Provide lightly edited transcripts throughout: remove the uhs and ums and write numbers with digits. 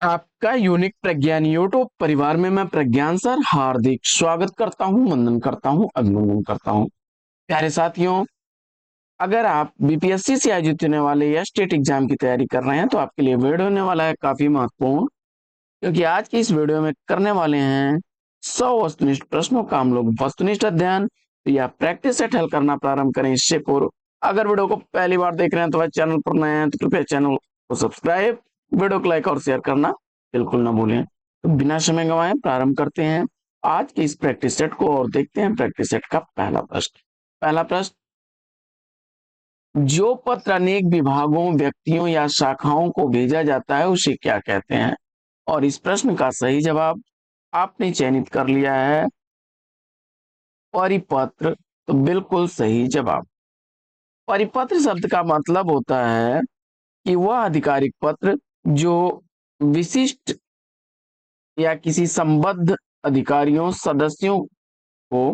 आपका यूनिक प्रज्ञान यूट्यूब परिवार में मैं प्रज्ञान सर हार्दिक स्वागत करता हूं, वंदन करता हूं, अभिनंदन करता हूं। प्यारे साथियों, अगर आप बीपीएससी से आयोजित होने वाले या स्टेट एग्जाम की तैयारी कर रहे हैं तो आपके लिए वीडियो होने वाला है काफी महत्वपूर्ण, क्योंकि आज की इस वीडियो में करने वाले हैं 100 वस्तुनिष्ठ प्रश्नों का हम लोग वस्तुनिष्ठ अध्ययन या प्रैक्टिस सेट हल करना प्रारंभ करें। इससे पूर्व अगर वीडियो को पहली बार देख रहे हैं तो वह चैनल पर नए हैं तो कृपया चैनल को सब्सक्राइब, वीडियो को लाइक और शेयर करना बिल्कुल ना भूलें। तो बिना समय गंवाए प्रारंभ करते हैं आज के इस प्रैक्टिस सेट को और देखते हैं प्रैक्टिस सेट का पहला प्रश्न। पहला प्रश्न, जो पत्र अनेक विभागों, व्यक्तियों या शाखाओं को भेजा जाता है उसे क्या कहते हैं? और इस प्रश्न का सही जवाब आपने चयनित कर लिया है परिपत्र। तो बिल्कुल सही जवाब। परिपत्र शब्द का मतलब होता है कि वह आधिकारिक पत्र जो विशिष्ट या किसी संबद्ध अधिकारियों, सदस्यों को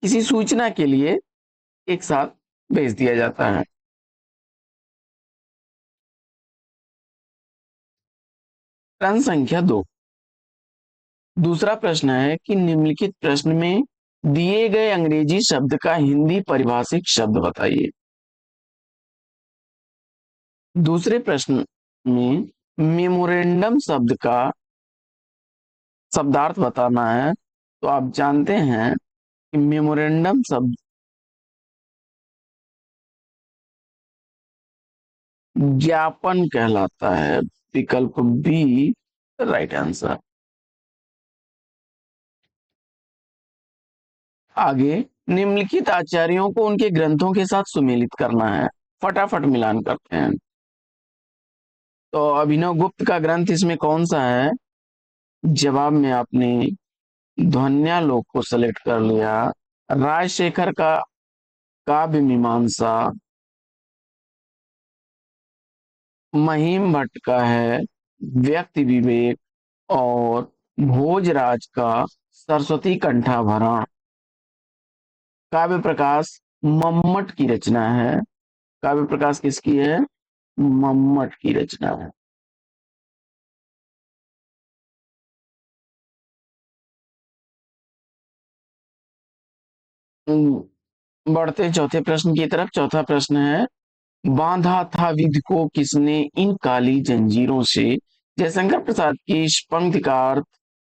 किसी सूचना के लिए एक साथ भेज दिया जाता है। प्रश्न संख्या 2। दूसरा प्रश्न है कि निम्नलिखित प्रश्न में दिए गए अंग्रेजी शब्द का हिंदी परिभाषित शब्द बताइए। दूसरे प्रश्न में मेमोरेंडम शब्द का शब्दार्थ बताना है। तो आप जानते हैं कि मेमोरेंडम शब्द ज्ञापन कहलाता है। विकल्प बी राइट आंसर। आगे, निम्नलिखित आचार्यों को उनके ग्रंथों के साथ सुमेलित करना है। फटाफट मिलान करते हैं। तो अभिनव गुप्त का ग्रंथ इसमें कौन सा है? जवाब में आपने ध्वन्यालोक को सेलेक्ट कर लिया। राजशेखर का काव्य मीमांसा, महिम भट्ट का है व्यक्ति विवेक, और भोजराज का सरस्वती कंठाभरण। काव्य प्रकाश मम्मट की रचना है। काव्य प्रकाश किसकी है? मम्मट की रचना है। बढ़ते चौथे प्रश्न की तरफ। चौथा प्रश्न है, बांधा था विधि को किसने इन काली जंजीरों से? जयशंकर प्रसाद की इस पंक्ति का अर्थ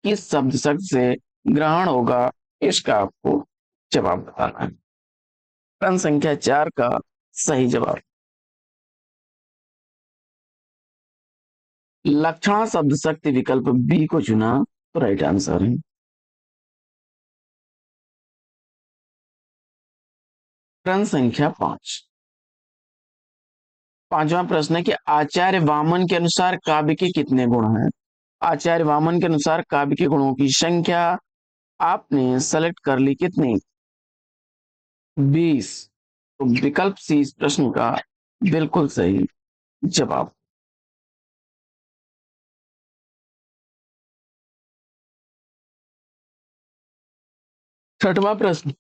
किस शब्द शब्द से ग्रहण होगा? इसका आपको जवाब बताना है। प्रश्न संख्या 4 का सही जवाब लक्षणा शब्द शक्ति विकल्प बी को चुना तो राइट आंसर है। प्रश्न संख्या 5। पांचवा प्रश्न है कि आचार्य वामन के अनुसार काव्य के कितने गुण हैं? आचार्य वामन के अनुसार काव्य के गुणों की संख्या आपने सेलेक्ट कर ली कितनी? 20। तो विकल्प सी इस प्रश्न का बिल्कुल सही जवाब। छठवां प्रश्न,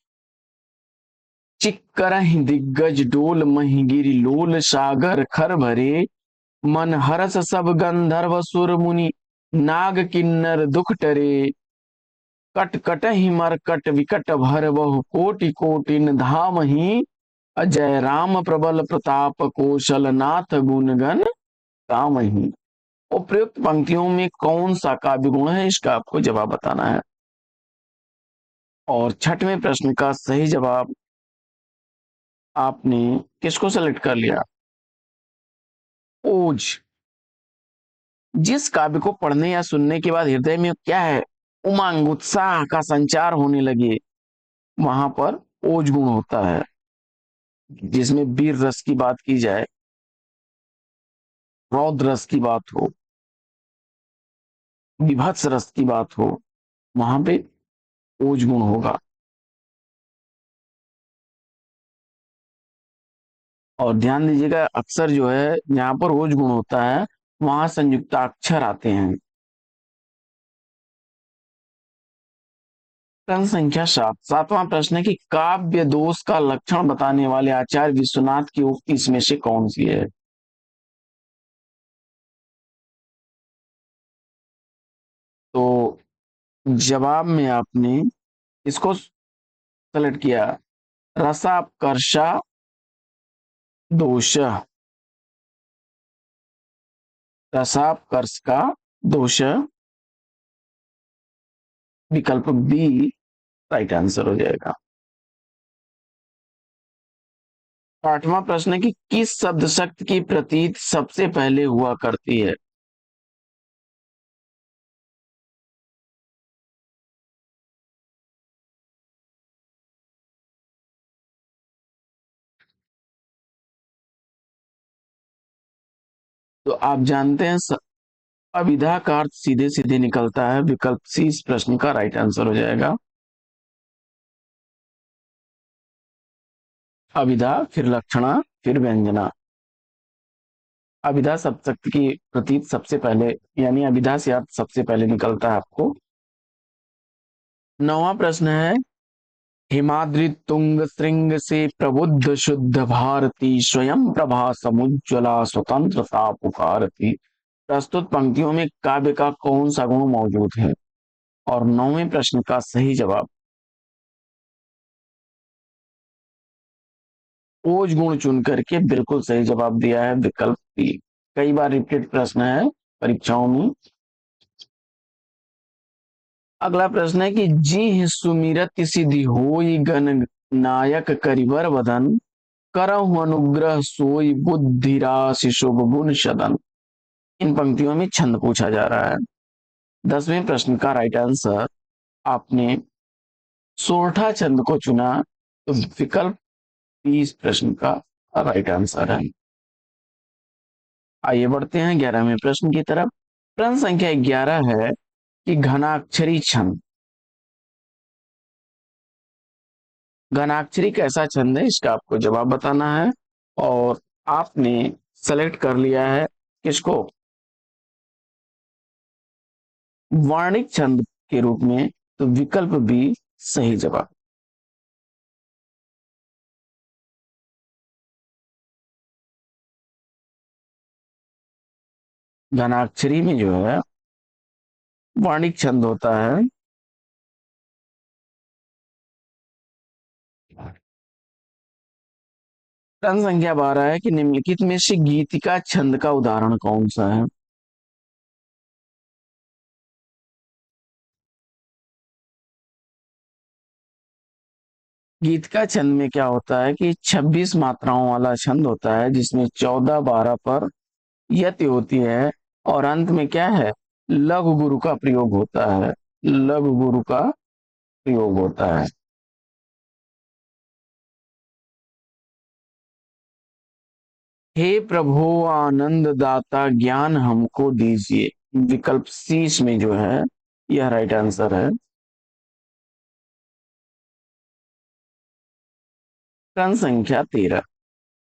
चिक्करहि दिग्गज डोल महिगिरि लोल सागर खर भरे मन हरस सब गंधर्व सुर मुनि नाग किन्नर दुख टरे कट कटहि मरकट विकट भर बहु कोटि कोटिन धामहि अजय राम प्रबल प्रताप कौशल नाथ गुणगन गावहीं। उपयुक्त पंक्तियों में कौन सा काव्य गुण है? इसका आपको जवाब बताना है। और छठवें प्रश्न का सही जवाब आपने किसको सेलेक्ट कर लिया? ओज। जिस काव्य को पढ़ने या सुनने के बाद हृदय में क्या है, उमंग उत्साह का संचार होने लगे, वहां पर ओज गुण होता है। जिसमें वीर रस की बात की जाए, रौद्र रस की बात हो, विभत्स रस की बात हो, वहां पे ओज गुण होगा। और ध्यान दीजिएगा, अक्सर जो है जहां पर ओज गुण होता है वहां संयुक्ताक्षर आते हैं। प्रश्न संख्या 7। सातवां प्रश्न है कि काव्य दोष का लक्षण बताने वाले आचार्य विश्वनाथ की उक्ति इसमें से कौन सी है? जवाब में आपने इसको सेलेक्ट किया, रसापकर्षा दोष, रसापकर्ष का दोष, विकल्प बी राइट आंसर हो जाएगा। आठवां प्रश्न है कि किस शब्द शक्ति की प्रतीत सबसे पहले हुआ करती है? तो आप जानते हैं अविधा का अर्थ सीधे सीधे निकलता है, विकल्प सी इस प्रश्न का राइट आंसर हो जाएगा। अविधा, फिर लक्षणा, फिर व्यंजना। अविधा शब्द शक्ति की प्रतीत सबसे पहले, यानी अविधा से अर्थ सबसे पहले निकलता है आपको। नौवां प्रश्न है, हिमाद्रि तुंग श्रृंग से प्रबुद्ध शुद्ध भारती स्वयं प्रभा समुज्ज्वला स्वतंत्रता पुकारती। प्रस्तुत पंक्तियों में काव्य का कौन सा गुण मौजूद है? और नौवें प्रश्न का सही जवाब, ओज गुण चुन करके बिल्कुल सही जवाब दिया है, विकल्प बी। कई बार रिपीटेड प्रश्न है परीक्षाओं में। अगला प्रश्न है कि जी सुमिरत सिद्धि होई गण नायक करिवर वदन, करहु अनुग्रह सोई बुद्धि राशि शुभ गुण सदन। इन पंक्तियों में छंद पूछा जा रहा है। 10वें प्रश्न का राइट आंसर आपने सोरठा छंद को चुना, तो विकल्प बी इस प्रश्न का राइट आंसर है। आइए बढ़ते हैं 11वें प्रश्न की तरफ। प्रश्न संख्या 11 है कि घनाक्षरी छंद, घनाक्षरी कैसा छंद है, इसका आपको जवाब बताना है। और आपने सेलेक्ट कर लिया है किसको, वर्णिक छंद के रूप में, तो विकल्प बी सही जवाब। घनाक्षरी में जो है वर्णिक छंद होता है। प्रश्न संख्या 12 है कि निम्नलिखित में से गीतिका छंद का उदाहरण कौन सा है? गीतिका छंद में क्या होता है कि 26 मात्राओं वाला छंद होता है, जिसमें 14 12 पर यति होती है, और अंत में क्या है, लघु गुरु का प्रयोग होता है, लघु गुरु का प्रयोग होता है। हे प्रभु आनंद दाता ज्ञान हमको दीजिए, विकल्प सी में जो है यह राइट आंसर है। प्रश्न संख्या 13,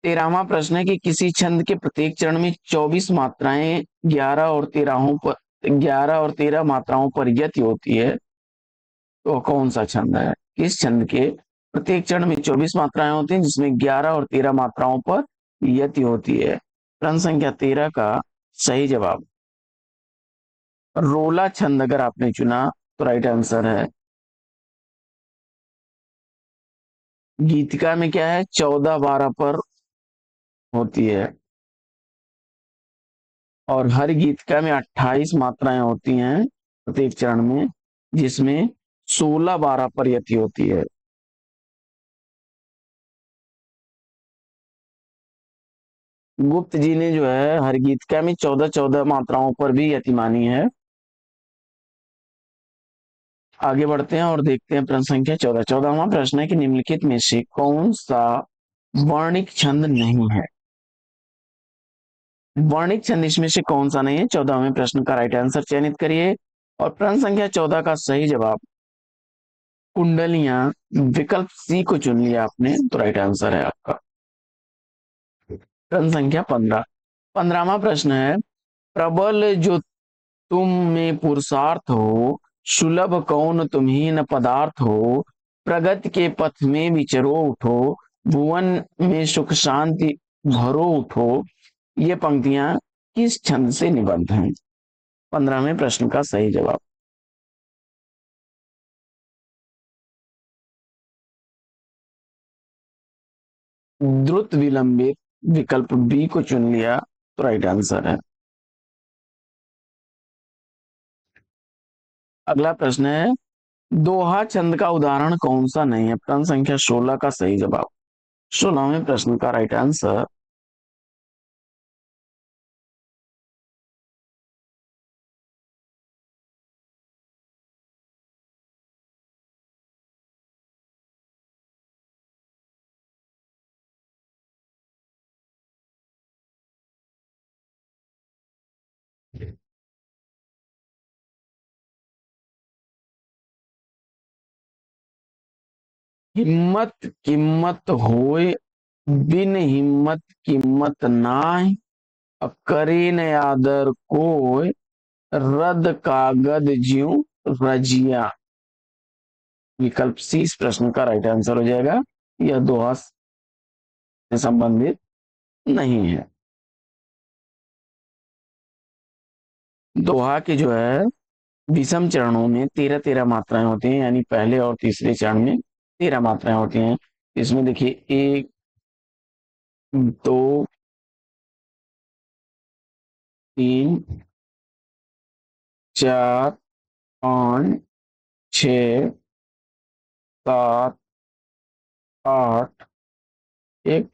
13वां प्रश्न है कि किसी छंद के प्रत्येक चरण में 24 मात्राएं 11 और 13 मात्राओं पर यति होती है, तो कौन सा छंद है? किस छंद के प्रत्येक चरण में 24 मात्राएं होती हैं, जिसमें 11 और 13 मात्राओं पर यति होती है? प्रश्न संख्या 13 का सही जवाब रोला छंद अगर आपने चुना तो राइट आंसर है। गीतिका में क्या है, 14 12 पर होती है, और हर गीतिका में 28 मात्राएं होती हैं प्रत्येक चरण में, जिसमें 16 12 पर यति होती है। गुप्त जी ने जो है हर गीतिका में 14 14 मात्राओं पर भी यति मानी है। आगे बढ़ते हैं और देखते हैं प्रश्न संख्या 14। 14वां प्रश्न है कि निम्नलिखित में से कौन सा वर्णिक छंद नहीं है? वर्णिक छंद इसमें से कौन सा नहीं है? 14वें प्रश्न का राइट आंसर चयनित करिए। और प्रश्न संख्या 14 का सही जवाब कुंडलियां, विकल्प सी को चुन लिया आपने, तो राइट आंसर है आपका। प्रश्न संख्या 15, 15वां प्रश्न है, प्रबल जो तुम में पुरुषार्थ हो, सुलभ कौन तुम्हीन पदार्थ हो, प्रगति के पथ में विचरो उठो, भुवन में सुख शांति भरो उठो। ये पंक्तियां किस छंद से निबद्ध हैं? 15वें प्रश्न का सही जवाब द्रुत विलंबित, विकल्प बी को चुन लिया तो राइट आंसर है। अगला प्रश्न है, दोहा छंद का उदाहरण कौन सा नहीं है? प्रश्न संख्या 16 का सही जवाब। 16वें प्रश्न का राइट आंसर हिम्मत किम्मत होए, बिन हिम्मत किम्मत नाय, अब करे न आदर कोय, रद कागद ज्यों रजिया। विकल्प सी इस प्रश्न का राइट आंसर हो जाएगा। यह दोहा से संबंधित नहीं है। दोहा के जो है विषम चरणों में 13-13 मात्राएं होती हैं, यानी पहले और तीसरे चरण में 13 मात्राएं होती हैं। इसमें देखिए 1, 2, 3, 4, 5, 6, 7, 8, एक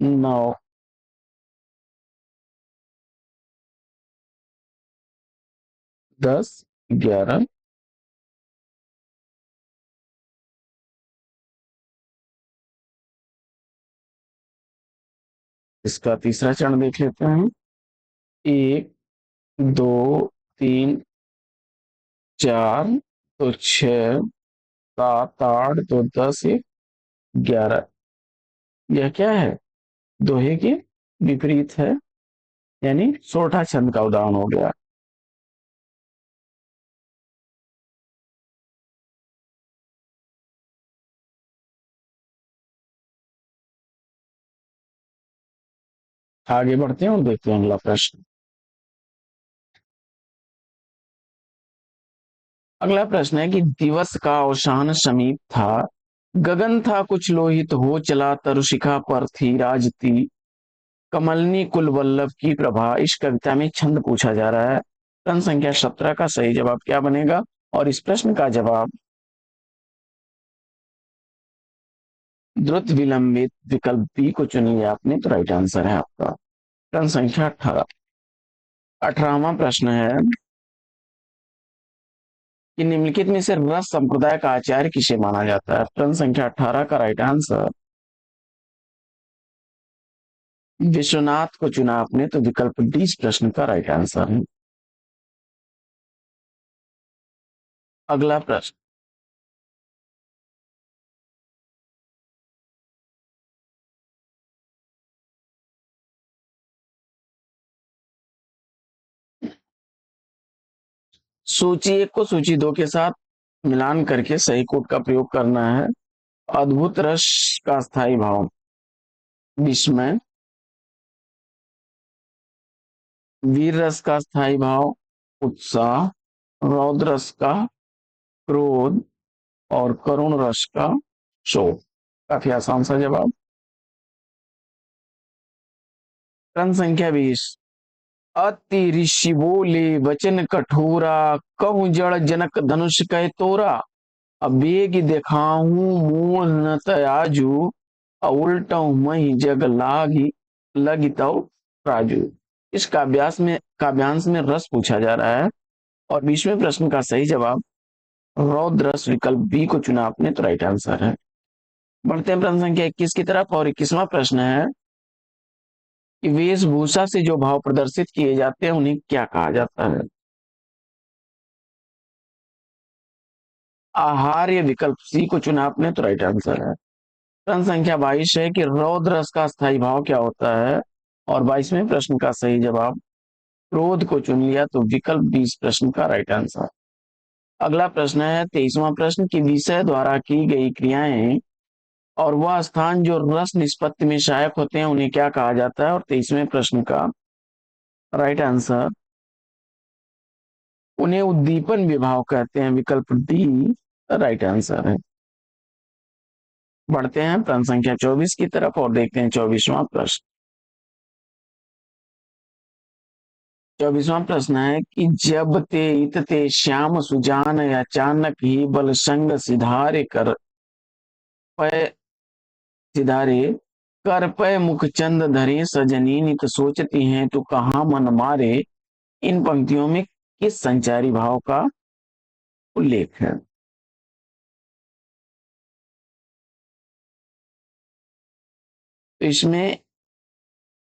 9, 10, 11। इसका तीसरा चरण देख लेते हैं। 1, 2, 3, 4 तो 6, 7, 8 तो 10, 1, 11। यह क्या है? दोहे के विपरीत है, यानी सोठा छंद का उदाहरण हो गया। आगे बढ़ते हैं और देखते हैं अगला प्रश्न। अगला प्रश्न है कि दिवस का अवसान समीप था, गगन था कुछ लोहित हो चला, तरुशिखा पर थी राजती, कमलनी कुल वल्लभ की प्रभा। इस कविता में छंद पूछा जा रहा है। प्रश्न संख्या 17 का सही जवाब क्या बनेगा? और इस प्रश्न का जवाब द्रुत विलंबित, विकल्प बी को चुनिए आपने तो राइट आंसर है आपका। प्रश्न संख्या 18। 18वां प्रश्न है कि निम्नलिखित में से रस संप्रदाय का आचार्य किसे माना जाता है? प्रश्न संख्या 18 का राइट आंसर विश्वनाथ को चुना आपने तो विकल्प डी इस प्रश्न का राइट आंसर है। अगला प्रश्न, सूची 1 को सूची 2 के साथ मिलान करके सही कोड का प्रयोग करना है। अद्भुत रस का स्थायी भाव विस्मय, वीर रस का स्थायी भाव उत्साह, रौद्र रस का क्रोध और करुण रस का शोक। काफी आसान सा जवाब। प्रश्न संख्या 20। अति ऋषि बोले वचन कठोरा, कहूं जड़ जनक धनुष कह तोरा, अबेग देखाऊं मूल न तयाजू, उल्टऊ मही जग लागी लगी तव राजू। इस काव्यांश में रस पूछा जा रहा है और 20वें प्रश्न का सही जवाब रौद्र रस, विकल्प बी को चुना आपने तो राइट आंसर है। बढ़ते हैं प्रश्न संख्या 21 की तरफ और 21वां प्रश्न है कि वेशभूषा से जो भाव प्रदर्शित किए जाते हैं उन्हें क्या कहा जाता है? आहार्य, विकल्प सी को चुना आपने तो राइट आंसर है। प्रश्न संख्या 22 है कि रौद्र रस का स्थायी भाव क्या होता है? और 22वें प्रश्न का सही जवाब क्रोध को चुन लिया तो विकल्प 20 प्रश्न का राइट आंसर। अगला प्रश्न है 23वां प्रश्न की विषय द्वारा की गई क्रियाएं और वह स्थान जो रस निष्पत्ति में सहायक होते हैं उन्हें क्या कहा जाता है? और 23वें प्रश्न का राइट आंसर उन्हें उद्दीपन विभाव कहते हैं, विकल्प डी राइट आंसर है। बढ़ते हैं प्रश्न संख्या 24 की तरफ और देखते हैं 24वां प्रश्न। 24वां प्रश्न है कि जब ते इत ते श्याम सुजान अचानक ही बल संग सिधारे कर पै सिधारे कर पै मुख चंद धरे सजनी नित सोचती हैं तो कहाँ मन मारे। इन पंक्तियों में किस संचारी भाव का उल्लेख है? तो इसमें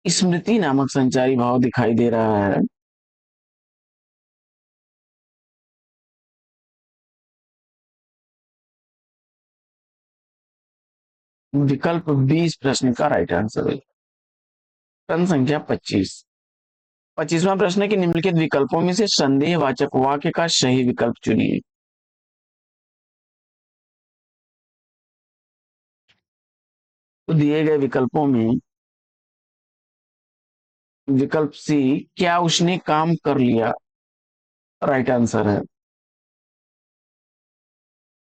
स्मृति नामक संचारी भाव दिखाई दे रहा है। विकल्प 20 प्रश्न का राइट आंसर है। प्रश्न संख्या 25। 25वां प्रश्न है कि निम्नलिखित विकल्पों में से संदेहवाचक वाक्य का सही विकल्प चुनिए। तो दिए गए विकल्पों में विकल्प सी, क्या उसने काम कर लिया, राइट आंसर है।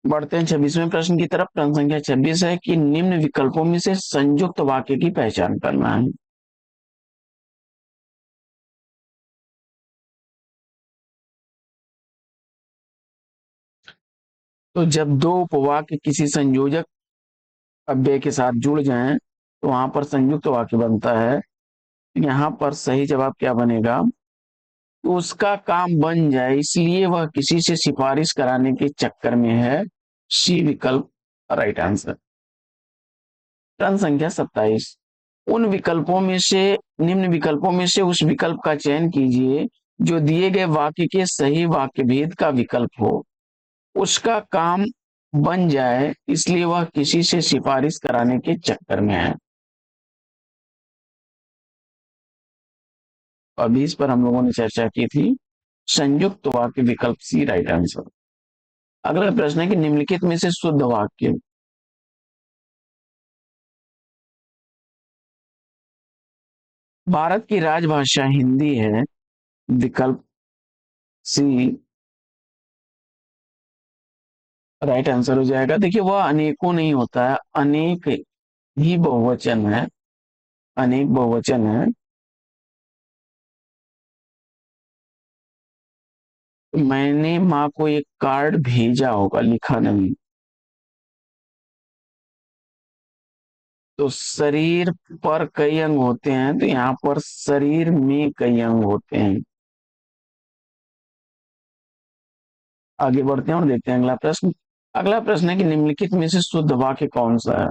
बढ़ते हैं 26वें प्रश्न की तरफ। प्रश्न संख्या 26 है कि निम्न विकल्पों में से संयुक्त वाक्य की पहचान करना है। तो जब दो उपवाक्य किसी संयोजक अव्यय के साथ जुड़ जाएं तो वहां पर संयुक्त वाक्य बनता है। यहाँ पर सही जवाब क्या बनेगा? तो उसका काम बन जाए इसलिए वह किसी से सिफारिश कराने के चक्कर में है, सी विकल्प राइट आंसर। प्रश्न संख्या 27। उन विकल्पों में से निम्न विकल्पों में से उस विकल्प का चयन कीजिए जो दिए गए वाक्य के सही वाक्य भेद का विकल्प हो। उसका काम बन जाए इसलिए वह किसी से सिफारिश कराने के चक्कर में है। अभी इस पर हम लोगों ने चर्चा की थी। संयुक्त वाक्य विकल्प सी राइट आंसर। अगला प्रश्न है कि निम्नलिखित में से शुद्ध वाक्य। भारत की राजभाषा हिंदी है, विकल्प सी राइट आंसर हो जाएगा। देखिए वह अनेकों नहीं होता है, अनेक ही बहुवचन है, अनेक बहुवचन है। मैंने माँ को एक कार्ड भेजा होगा, लिखा नहीं। तो शरीर पर कई अंग होते हैं, तो यहाँ पर शरीर में कई अंग होते हैं। आगे बढ़ते हैं और देखते हैं अगला प्रश्न। अगला प्रश्न है कि निम्नलिखित में से शुद्ध वाक्य कौन सा है?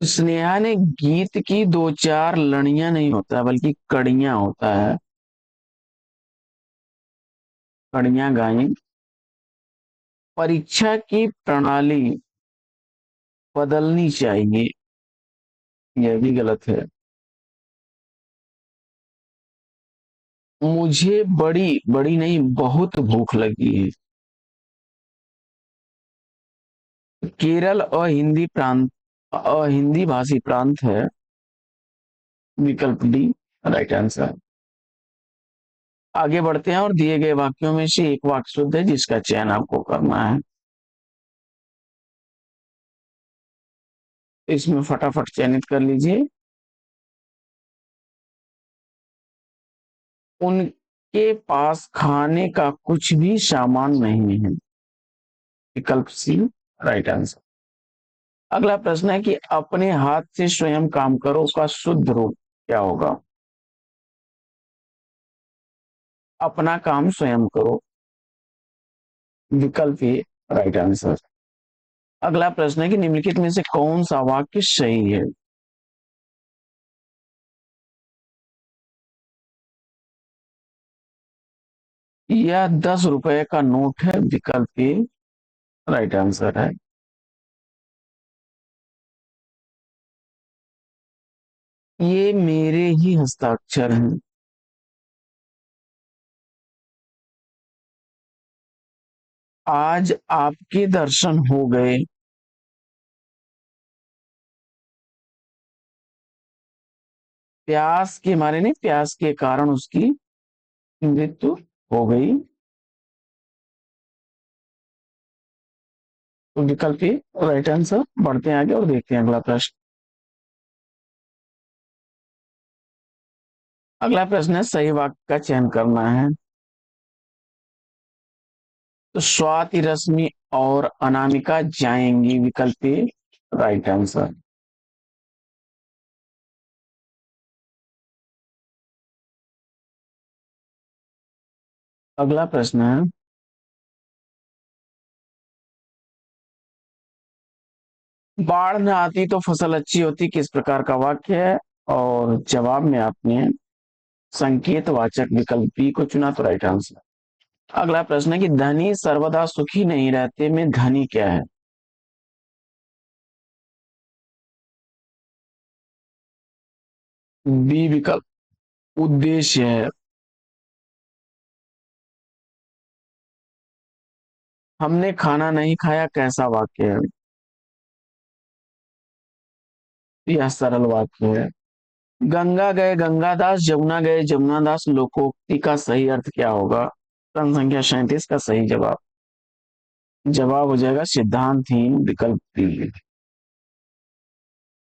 स्नेहा ने गीत की दो चार लड़ियां नहीं होता है बल्कि कड़ियां होता है, कड़ियां गाई। परीक्षा की प्रणाली बदलनी चाहिए, यह भी गलत है। मुझे बड़ी बड़ी नहीं बहुत भूख लगी है। केरल अहिंदी प्रांत, अहिंदी भाषी प्रांत है, विकल्प डी राइट आंसर। आगे बढ़ते हैं और दिए गए वाक्यों में से एक वाक्य शुद्ध है जिसका चयन आपको करना है। इसमें फटाफट चयनित कर लीजिए। उनके पास खाने का कुछ भी सामान नहीं है, विकल्प सी राइट आंसर। अगला प्रश्न है कि अपने हाथ से स्वयं काम करो का शुद्ध रूप क्या होगा? अपना काम स्वयं करो, विकल्प ए राइट आंसर। अगला प्रश्न है कि निम्नलिखित में से कौन सा वाक्य सही है? यह 10 रुपए का नोट है, विकल्प ए राइट आंसर है। ये मेरे ही हस्ताक्षर हैं। आज आपके दर्शन हो गए। प्यास के मारे नहीं, प्यास के कारण उसकी मृत्यु हो गई। तो विकल्प ए राइट आंसर। बढ़ते हैं आगे और देखते हैं अगला प्रश्न। अगला प्रश्न है सही वाक्य का चयन करना है। तो स्वाति, रश्मि और अनामिका जाएंगी, विकल्प ए राइट आंसर। अगला प्रश्न है बाढ़ न आती तो फसल अच्छी होती, किस प्रकार का वाक्य है? और जवाब में आपने संकेत वाचक विकल्प बी को चुना, तो राइट आंसर। अगला प्रश्न है कि धनी सर्वदा सुखी नहीं रहते में धनी क्या है? बी विकल्प उद्देश्य है। हमने खाना नहीं खाया कैसा वाक्य है? यह सरल वाक्य है। गंगा गए गंगादास, जमुना गए जमुनादास, लोकोक्ति का सही अर्थ क्या होगा? प्रश्न संख्या 37 का सही जवाब। जवाब हो जाएगा सिद्धांतहीन, विकल्प बी।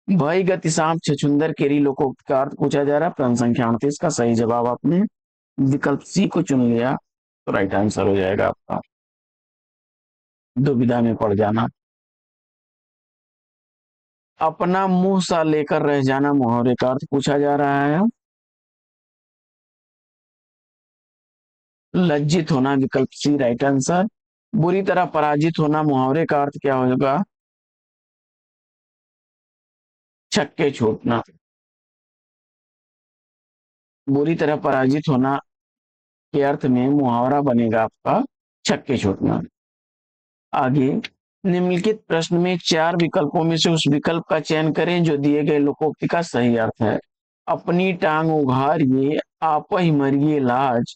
भय गति सांप छछुंदर केरी लोकोक्ति का अर्थ पूछा जा रहा है। प्रश्न संख्या 38 का सही जवाब आपने विकल्प सी को चुन लिया, तो राइट आंसर हो जाएगा आपका। दुविधा में पड़ जाना। अपना मुंह सा लेकर रह जाना मुहावरे का अर्थ पूछा जा रहा है। लज्जित होना, विकल्प सी राइट आंसर। बुरी तरह पराजित होना मुहावरे का अर्थ क्या होगा? छक्के छूटना। बुरी तरह पराजित होना के अर्थ में मुहावरा बनेगा आपका छक्के छूटना। आगे निम्नलिखित प्रश्न में चार विकल्पों में से उस विकल्प का चयन करें जो दिए गए लोकोक्ति का सही अर्थ है। अपनी टांग उघारिए आप ही मरिए लाज।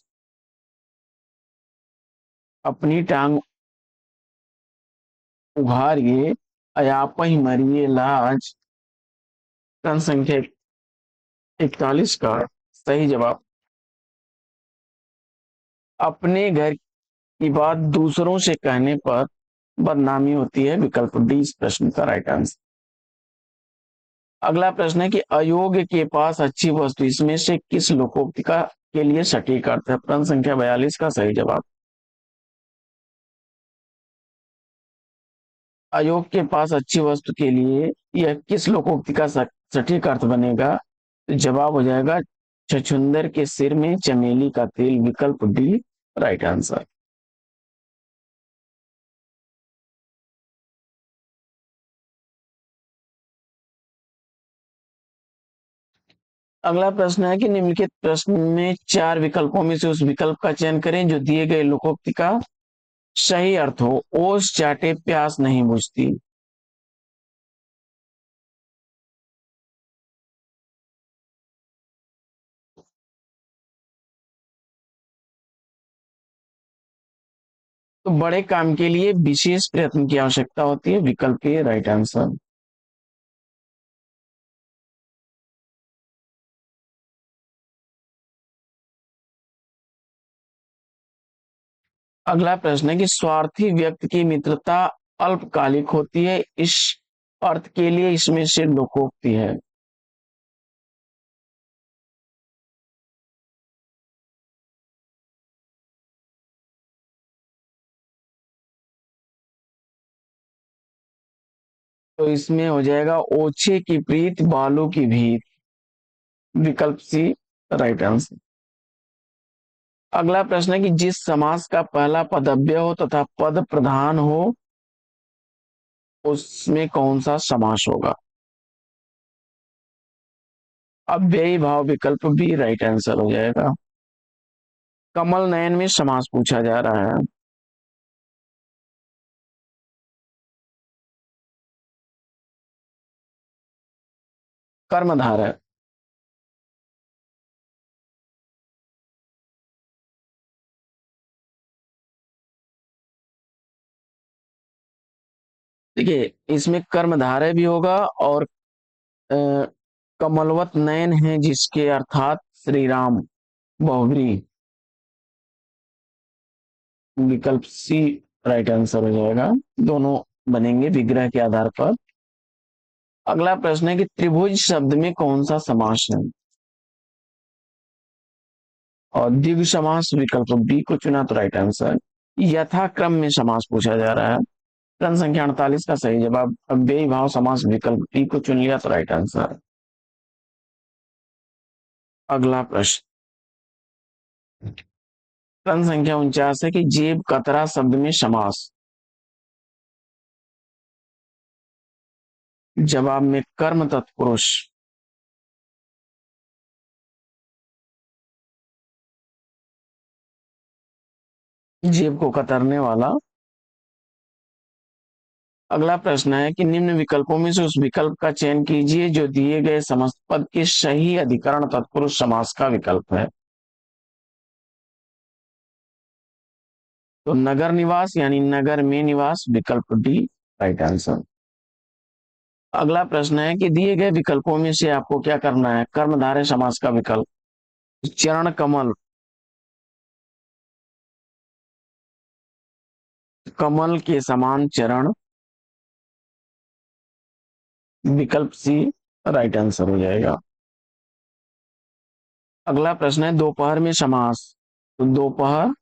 अपनी टांग उघारिए आप ही मरिए लाज। प्रश्न संख्या 41 का सही जवाब। अपने घर की बात दूसरों से कहने पर बदनामी होती है, विकल्प डी इस प्रश्न का राइट आंसर। अगला प्रश्न है कि अयोग्य के पास अच्छी वस्तु इसमें से किस लोकोक्ति का के लिए सटीक अर्थ है? प्रश्न संख्या 42 का सही जवाब। अयोग्य के पास अच्छी वस्तु के लिए यह किस लोकोक्ति का सटीक अर्थ बनेगा? तो जवाब हो जाएगा छछुंदर के सिर में चमेली का तेल, विकल्प डी राइट आंसर। अगला प्रश्न है कि निम्नलिखित प्रश्न में चार विकल्पों में से उस विकल्प का चयन करें जो दिए गए लोकोक्ति का सही अर्थ हो। ओस चाटे प्यास नहीं बुझती। तो बड़े काम के लिए विशेष प्रयत्न की आवश्यकता होती है, विकल्प ए राइट आंसर। अगला प्रश्न है कि स्वार्थी व्यक्ति की मित्रता अल्पकालिक होती है, इस अर्थ के लिए इसमें से लोकोक्ति है। तो इसमें हो जाएगा ओछे की प्रीत बालू की भीत, विकल्प सी राइट आंसर। अगला प्रश्न है कि जिस समास का पहला पद अव्यय हो तथा पद प्रधान हो उसमें कौन सा समास होगा? अव्ययी भाव, विकल्प बी राइट आंसर हो जाएगा। कमल नयन में समास पूछा जा रहा है। कर्मधार है। देखिए इसमें कर्मधारय भी होगा और अ, कमलवत नयन है जिसके अर्थात श्री राम बहुब्री। विकल्प सी राइट आंसर हो जाएगा। दोनों बनेंगे विग्रह के आधार पर। अगला प्रश्न है कि त्रिभुज शब्द में कौन सा समास है? और द्विगु समास विकल्प बी को चुना तो राइट आंसर। यथाक्रम में समास पूछा जा रहा है। प्रश्न संख्या 48 का सही जवाब अव्ययी भाव समास विकल्प बी को चुन लिया तो राइट आंसर। अगला प्रश्न प्रश्न संख्या 49 है कि जेब कतरा शब्द में समास। जवाब में कर्म तत्पुरुष, जेब को कतरने वाला। अगला प्रश्न है कि निम्न विकल्पों में से उस विकल्प का चयन कीजिए जो दिए गए समस्त पद के सही अधिकरण तत्पुरुष समास का विकल्प है। तो नगर निवास यानी नगर में निवास विकल्प डी राइट आंसर। अगला प्रश्न है कि दिए गए विकल्पों में से आपको क्या करना है? कर्मधारय समास का विकल्प। चरण कमल, कमल के समान चरण विकल्प सी राइट आंसर हो जाएगा। अगला प्रश्न है दोपहर में समास। तो दोपहर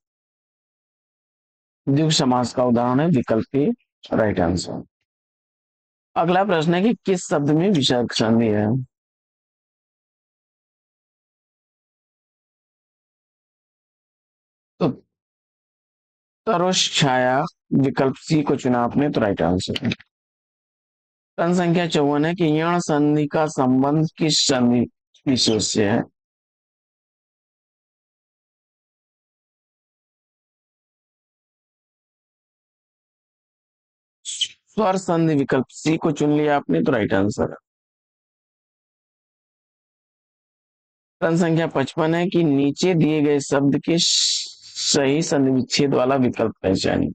द्विगु समास का उदाहरण है विकल्प ए राइट आंसर। अगला प्रश्न है कि किस शब्द में विसर्ग संधि है? तो तरोश छाया विकल्प सी को चुना आपने तो राइट आंसर है। प्रश्न संख्या 54 है कि यण संधि का संबंध किस संधि विशेष से है? स्वर संधि विकल्प सी को चुन लिया आपने तो राइट आंसर है। प्रश्न संख्या 55 है कि नीचे दिए गए शब्द के सही संधि विच्छेद वाला विकल्प पहचानिए।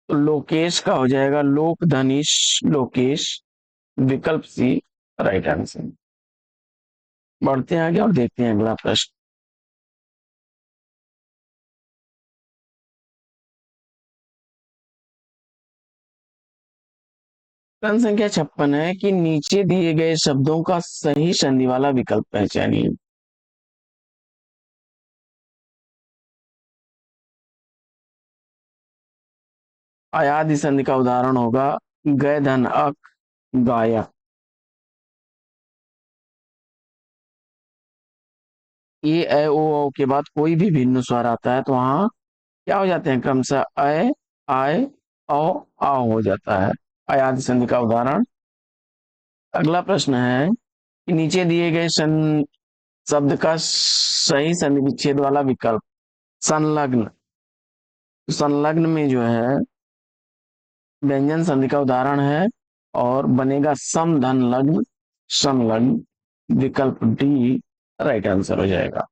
तो लोकेश का हो जाएगा लोक धनिश लोकेश विकल्प सी राइट आंसर। बढ़ते हैं आगे और देखते हैं अगला प्रश्न। प्रश्न संख्या 56 है कि नीचे दिए गए शब्दों का सही संधि वाला विकल्प पहचानिए। अयादि संधि का उदाहरण होगा गय धन अक गायक। ए ए ओ के बाद कोई भी भिन्न स्वर आता है तो वहां क्या हो जाते हैं? क्रमशः अय आय औ आ हो जाता है। अयादि संधि का उदाहरण। अगला प्रश्न है कि नीचे दिए गए शब्द का सही संधि विच्छेद वाला विकल्प संलग्न। संलग्न में जो है व्यंजन संधि का उदाहरण है और बनेगा सम धन लग्न संलग्न विकल्प डी राइट आंसर हो जाएगा।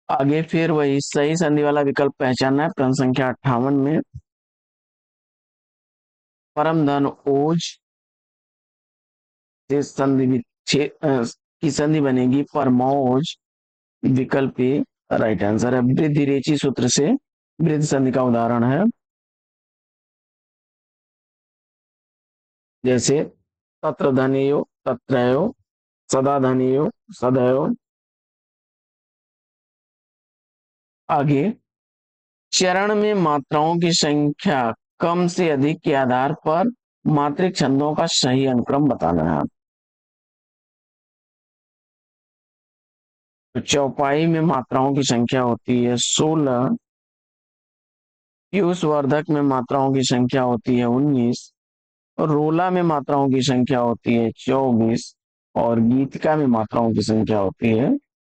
आगे फिर वही सही संधि वाला विकल्प पहचानना है। प्रश्न संख्या 58 में परम धन ओज से संधि विच्छेद की संधि बनेगी परमोज विकल्प ए राइट आंसर है। वृद्धि रेची सूत्र से वृद्ध संधि का उदाहरण है जैसे तत्र धनेयो तत्रयो सदा धनेयो सदैव। आगे चरण में मात्राओं की संख्या कम से अधिक के आधार पर मात्रिक छंदों का सही अनुक्रम बताना है। तो चौपाई में मात्राओं की संख्या होती है 16, पीयूष वर्धक में मात्राओं की संख्या होती है 19, और रोला में मात्राओं की संख्या होती है 24 और गीतिका में मात्राओं की संख्या होती है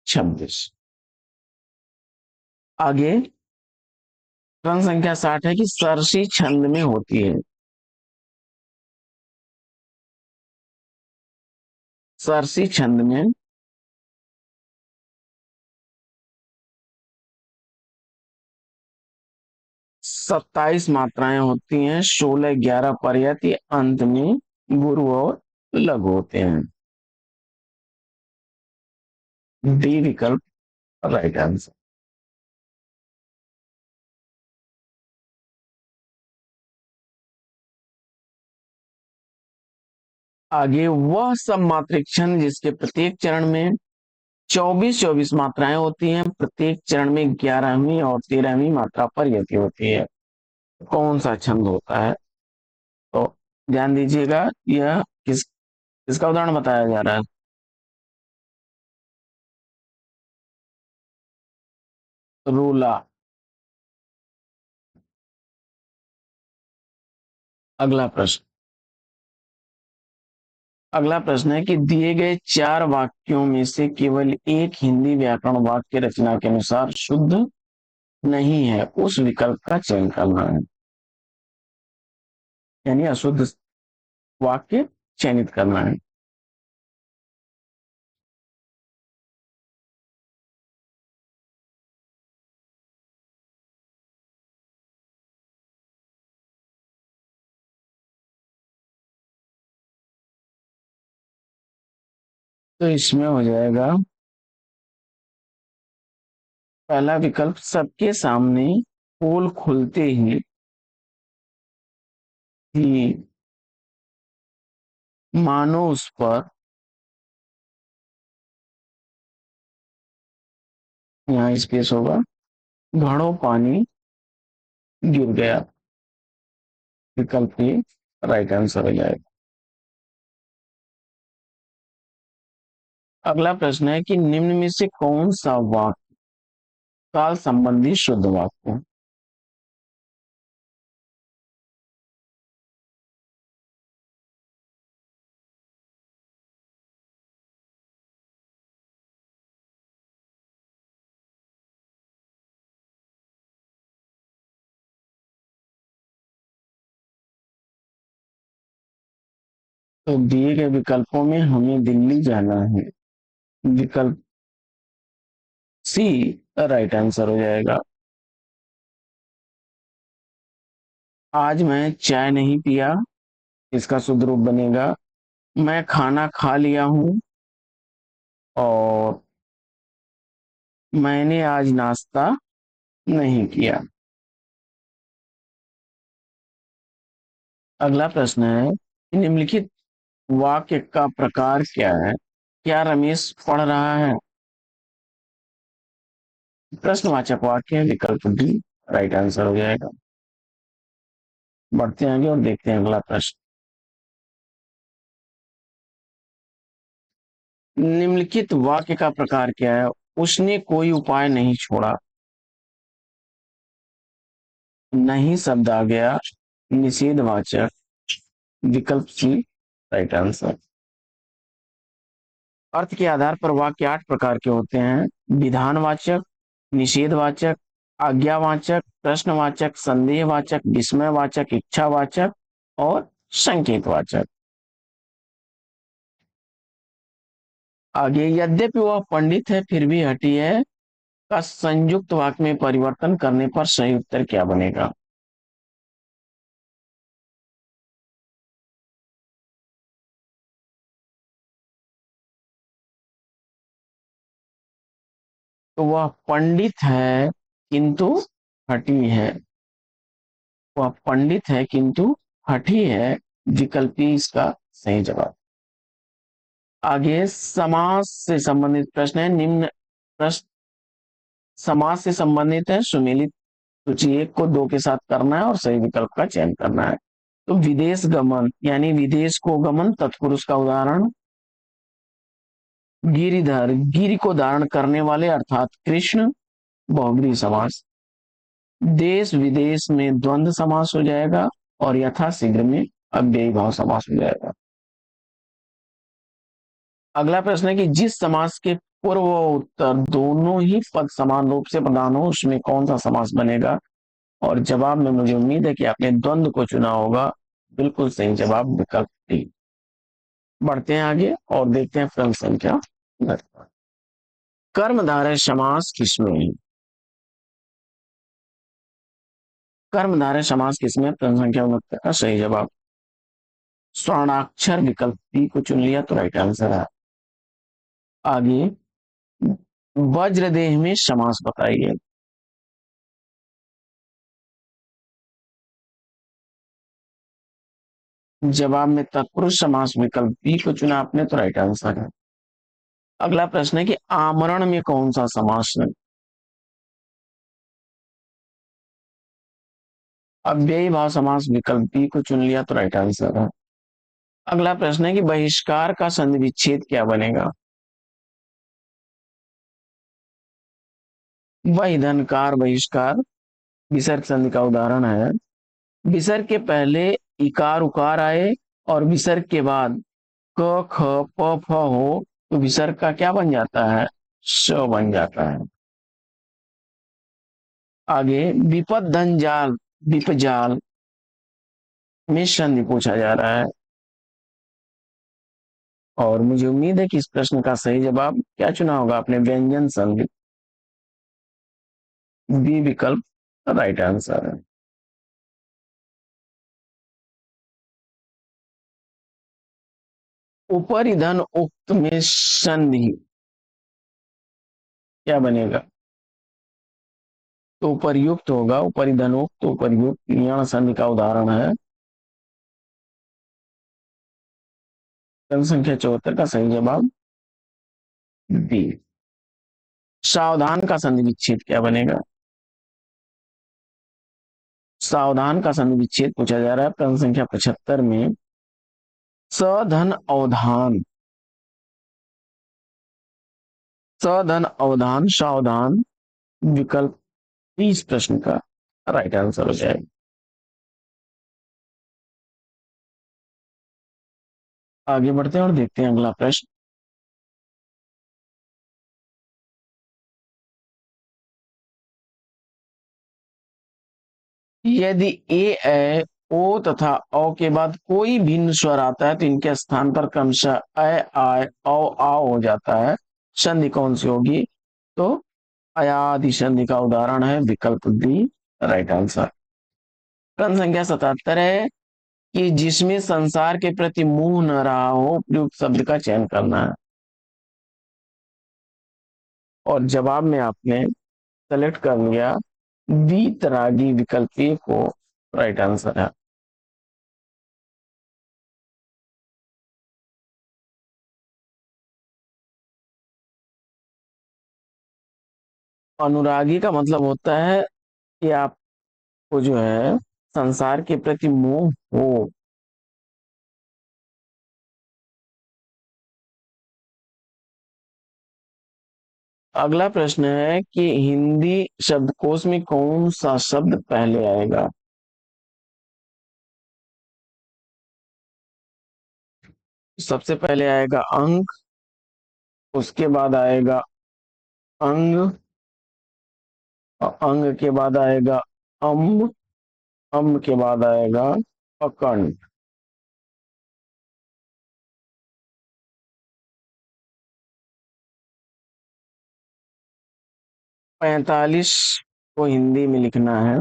26। आगे प्रश्न संख्या 60 है कि सरसी छंद में होती है। सरसी छंद में 27 मात्राएं होती हैं, 16 11 पर्यायत, अंत में गुरु और लघु होते हैं। डी विकल्प राइट आंसर। आगे, वह सब मात्रिक क्षण जिसके प्रत्येक चरण में 24-24 मात्राएं होती हैं, प्रत्येक चरण में 11वीं और 13वीं मात्रा पर यति होती है, कौन सा छंद होता है? तो ध्यान दीजिएगा, यह किसका उदाहरण बताया जा रहा है? रूला। अगला प्रश्न। अगला प्रश्न है कि दिए गए 4 वाक्यों में से केवल एक हिंदी व्याकरण वाक्य रचना के अनुसार शुद्ध नहीं है, उस विकल्प का चयन करना है, यानी अशुद्ध वाक्य चयनित करना है। तो इसमें हो जाएगा पहला विकल्प, सबके सामने पोल खुलते ही मानो उस पर, यहाँ स्पेस होगा, घड़ों पानी गिर गया, विकल्प ये राइट आंसर हो जाएगा। अगला प्रश्न है कि निम्न में से कौन सा वाक्य काल संबंधी शुद्ध वाक्य है? तो दिए गए विकल्पों में हमें दिल्ली जाना है, विकल्प सी राइट आंसर हो जाएगा। आज मैं चाय नहीं पिया, इसका शुद्ध रूप बनेगा, मैं खाना खा लिया हूं, और मैंने आज नाश्ता नहीं किया। अगला प्रश्न है, निम्नलिखित वाक्य का प्रकार क्या है? क्या रमेश पढ़ रहा है? प्रश्नवाचक वाक्य है, विकल्प डी राइट आंसर हो जाएगा। बढ़ते हैं आगे और देखते हैं अगला प्रश्न। निम्नलिखित वाक्य का प्रकार क्या है? उसने कोई उपाय नहीं छोड़ा, नहीं शब्द आ गया, निषेधवाचक, विकल्प सी राइट आंसर। अर्थ के आधार पर वाक्य 8 प्रकार के होते हैं, विधानवाचक, निषेधवाचक, आज्ञावाचक, प्रश्नवाचक, संदेहवाचक, विस्मयवाचक, इच्छावाचक और संकेतवाचक। आगे, यद्यपि वह पंडित है फिर भी हठी है का संयुक्त वाक्य में परिवर्तन करने पर सही उत्तर क्या बनेगा? तो वह पंडित है किंतु हठी है, वह पंडित है किंतु हठी है, विकल्प ही इसका सही जवाब। आगे, समास से संबंधित प्रश्न है, निम्न प्रश्न समास से संबंधित है, सुमेलित सूची एक को दो के साथ करना है और सही विकल्प का चयन करना है। तो विदेश गमन यानी विदेश को गमन, तत्पुरुष का उदाहरण गिरिधर, गिरि को धारण करने वाले अर्थात कृष्ण, बहुब्रीहि समास। देश विदेश में द्वंद्व समास हो जाएगा और यथाशीघ्र में अव्ययी भाव समास हो जाएगा। अगला प्रश्न है कि जिस समास के पूर्व व उत्तर दोनों ही पद समान रूप से प्रदान हो उसमें कौन सा समास बनेगा? और जवाब में मुझे उम्मीद है कि आपने द्वंद्व को चुना होगा, बिल्कुल सही जवाब विकल्प डी। बढ़ते हैं आगे और देखते हैं प्रश्न संख्या 10। कर्मधारय समास किसमें है? कर्मधारय समास किसमें? प्रश्न संख्या 69 का सही जवाब स्वर्णाक्षर, विकल्प बी को चुन लिया तो राइट आंसर है। आगे, वज्रदेह में समास बताइए। जवाब में तत्पुरुष समास विकल्प बी को चुना आपने, तो राइट आंसर है। अगला प्रश्न है कि आमरण में कौन सा समास है? अव्ययी भाव समास विकल्प बी को चुन लिया, तो राइट आंसर है। अगला प्रश्न है कि बहिष्कार का संधि विच्छेद क्या बनेगा? वही धनकार बहिष्कार विसर्ग संधि का उदाहरण है। विसर्ग के पहले इकार उकार आए और विसर्ग के बाद क ख प फ हो, तो विसर्ग का क्या बन जाता है? श बन जाता है। आगे विपद धन जाल विपजाल में संधि पूछा जा रहा है, और मुझे उम्मीद है कि इस प्रश्न का सही जवाब क्या चुना होगा आपने? व्यंजन संधि, बी विकल्प राइट आंसर है। उपरि धन उक्त में संधि क्या बनेगा? तो उपर्युक्त होगा, उपरि धन उक्त उपर्युक्त यण संधि का उदाहरण है। प्रश्न संख्या 74 का सही जवाब बी। सावधान का संधि विच्छेद क्या बनेगा? सावधान का संधि विच्छेद पूछा जा रहा है प्रश्न संख्या 75 में। सधन अवधान, सधन अवधान सावधान विकल्प 30 प्रश्न का राइट आंसर हो जाएगा। आगे बढ़ते हैं और देखते हैं अगला प्रश्न। यदि ए ओ तथा औ के बाद कोई भिन्न स्वर आता है तो इनके स्थान पर क्रमशः आय औ आओ हो जाता है, संधि कौन सी होगी? तो अयादि संधि का उदाहरण है विकल्प डी राइट आंसर। प्रश्न संख्या 77 है कि जिसमें संसार के प्रति मोह न रहा हो उपयुक्त शब्द का चयन करना है, और जवाब में आपने सेलेक्ट कर लिया वीतरागी विकल्प ए को राइट आंसर है। अनुरागी का मतलब होता है कि आपको जो है संसार के प्रति मोह हो। अगला प्रश्न है कि हिंदी शब्दकोश में कौन सा शब्द पहले आएगा? सबसे पहले आएगा अंक, उसके बाद आएगा अंग, अंग के बाद आएगा अम्ब, अम्ब के बाद आएगा अकंड। 45 को हिंदी में लिखना है।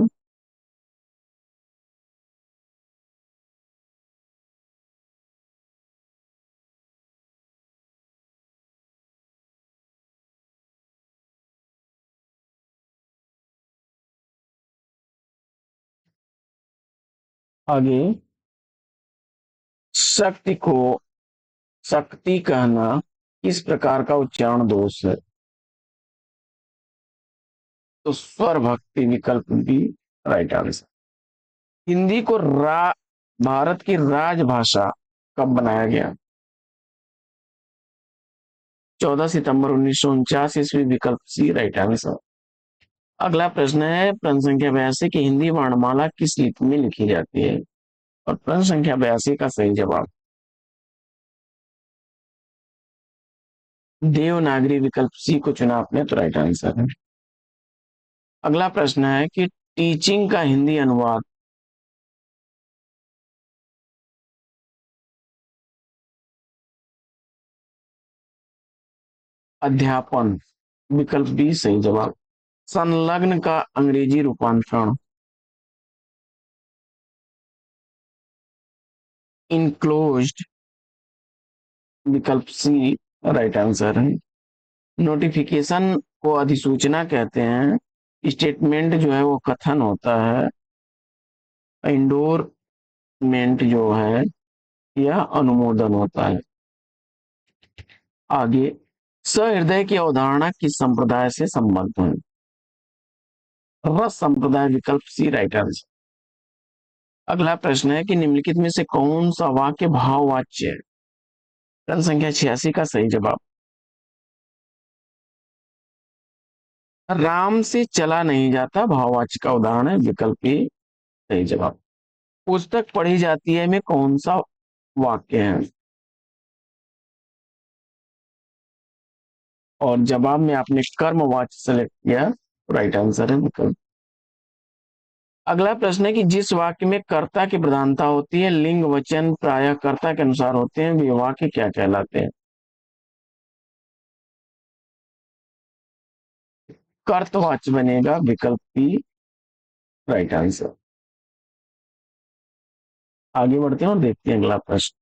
आगे शक्ति को शक्ति कहना किस प्रकार का उच्चारण दोष है? तो स्वर भक्ति विकल्प भी राइट आंसर। हिंदी को भारत की राजभाषा कब बनाया गया? 14 सितंबर 1949 ईस्वी विकल्प सी राइट आंसर। अगला प्रश्न है प्रश्न संख्या 82 की हिंदी वर्णमाला किस लिपि में लिखी जाती है? और प्रश्न संख्या 82 का सही जवाब देवनागरी विकल्प सी को चुना आपने, तो राइट आंसर है। अगला प्रश्न है कि टीचिंग का हिंदी अनुवाद अध्यापन विकल्प बी सही जवाब। संलग्न का अंग्रेजी रूपांतरण इनक्लोज्ड विकल्प सी राइट आंसर है। नोटिफिकेशन को अधिसूचना कहते हैं। स्टेटमेंट जो है वो कथन होता है। इंडोरमेंट जो है यह अनुमोदन होता है। आगे, सहृदय की अवधारणा किस संप्रदाय से संबद्ध है? रस संप्रदाय, विकल्प सी राइट आंसर। अगला प्रश्न है कि निम्नलिखित में से कौन सा वाक्य भाववाच्य है? प्रश्न संख्या 86 का सही जवाब, राम से चला नहीं जाता, भाववाच्य का उदाहरण है, विकल्प ए सही जवाब। पुस्तक पढ़ी जाती है में कौन सा वाक्य है? और जवाब में आपने कर्मवाच्य सेलेक्ट किया, राइट आंसर है विकल्प। अगला प्रश्न है कि जिस वाक्य में कर्ता की प्रधानता होती है, लिंग वचन प्रायः कर्ता के अनुसार होते हैं, वे वाक्य क्या कहलाते हैं? कर्तवाच्य बनेगा, विकल्प बी राइट आंसर। आगे बढ़ते हैं और देखते हैं अगला प्रश्न।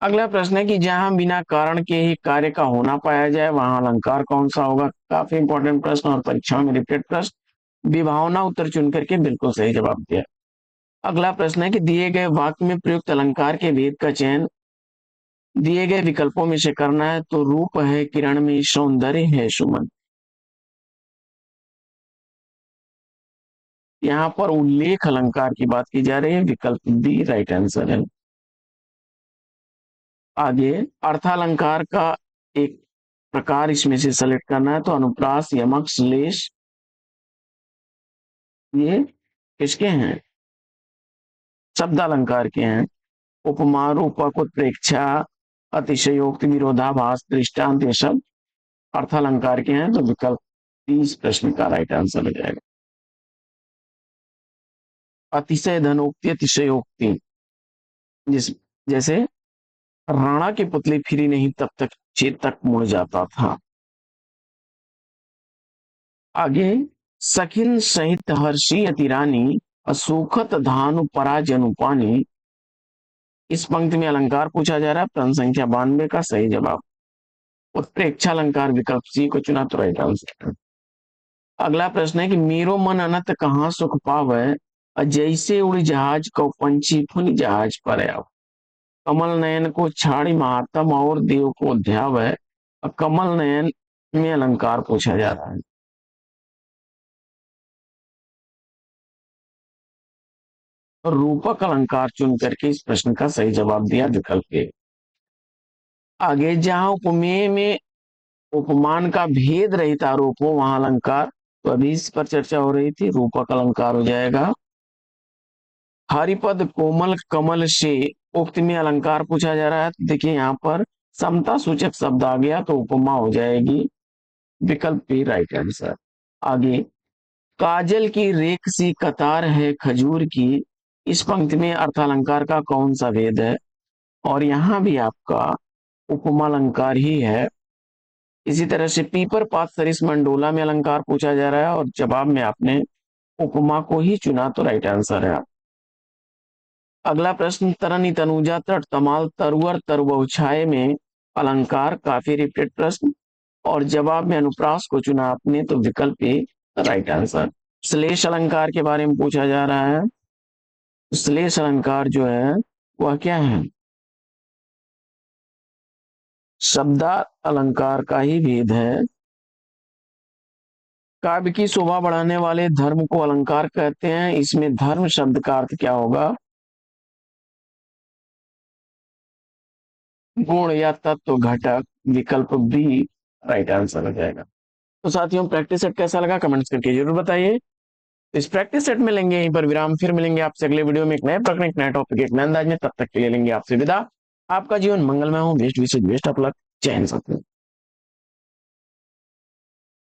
अगला प्रश्न है कि जहां बिना कारण के ही कार्य का होना पाया जाए, वहां अलंकार कौन सा होगा? काफी इंपॉर्टेंट प्रश्न और परीक्षाओं में रिपीटेड प्रश्न। विभावना उत्तर चुन करके बिल्कुल सही जवाब दिया। अगला प्रश्न है कि दिए गए वाक्य में प्रयुक्त अलंकार के भेद का चयन दिए गए विकल्पों में से करना है। तो रूप है किरण में, सौंदर्य है सुमन। यहाँ पर उल्लेख अलंकार की बात की जा रही है, विकल्प बी राइट आंसर है। आगे, अर्थालंकार का एक प्रकार इसमें से सेलेक्ट करना है। तो अनुप्रास, यमक, श्लेष, ये किसके हैं? शब्दालंकार के हैं। उपमा, रूपक, उत्प्रेक्षा, अतिशयोक्ति, विरोधाभास, दृष्टांत, ये सब अर्थालंकार के हैं। तो विकल्प 30 प्रश्न का राइट आंसर हो जाएगा। अतिशय धनोक्ति, अतिशयोक्ति, जिस जैसे राणा की पुतली फिरी नहीं तब तक चेतक मुड़ जाता था। आगे, सखिन सहित हर्षी अति रानी, असुखत धानु पराजनु पानी, इस पंक्ति में अलंकार पूछा जा रहा है। प्रश्न संख्या 92 का सही जवाब, उत्प्रेक्षा अलंकार, विकल्प सी को चुना तो राइट आंसर। अगला प्रश्न है कि मेरो मन अनंत कहाँ सुख पावे, जैसे उड़ी जहाज को पंछी फुन जहाज पर आओ। कमल नयन को छाड़ी महात्म और देव को ध्यावे, कमल नयन में अलंकार पूछा जा रहा है। रूपक अलंकार चुन करके इस प्रश्न का सही जवाब दिया, विकल्प ए। आगे, जहां उपमेय में उपमान का भेद रहित आरोप हो, वहां अलंकार, तो अभी इस पर चर्चा हो रही थी, रूपक अलंकार हो जाएगा। हरिपद कोमल कमल से उक्त में अलंकार पूछा जा रहा है। तो देखिए यहाँ पर समता सूचक शब्द आ गया, तो उपमा हो जाएगी, विकल्प बी राइट आंसर। आगे, काजल की रेख सी कतार है खजूर की, इस पंक्ति में अर्थालंकार का कौन सा भेद है? और यहां भी आपका उपमा अलंकार ही है। इसी तरह से पीपर पात सरिस मंडोला में अलंकार पूछा जा रहा है, और जवाब में आपने उपमा को ही चुना, तो राइट आंसर है। अगला प्रश्न, तरनी तनुजा तट तमाल तरुअर तरबौछाए में अलंकार, काफी रिपीटेड प्रश्न, और जवाब में अनुप्रास को चुना आपने, तो विकल्प ए राइट आंसर। श्लेष अलंकार के बारे में पूछा जा रहा है। श्लेष अलंकार जो है वह क्या है? शब्दा अलंकार का ही भेद है। काव्य की शोभा बढ़ाने वाले धर्म को अलंकार कहते हैं। इसमें धर्म शब्द का अर्थ क्या होगा? गुण या तत्व, घटक, विकल्प बी राइट आंसर हो जाएगा। तो साथियों, प्रैक्टिस सेट कैसा लगा कमेंट्स करके जरूर बताइए। तो इस प्रैक्टिस सेट में लेंगे यहीं पर विराम, फिर मिलेंगे आपसे अगले वीडियो में एक नए प्रकरण, एक नए टॉपिक, एक नए अंदाज में। तब तक के लिए लेंगे आपसे विदा। आपका जीवन मंगलमय हो, बेस्ट विशेष बेस्ट ऑफ लक। जय हिंद साथियों।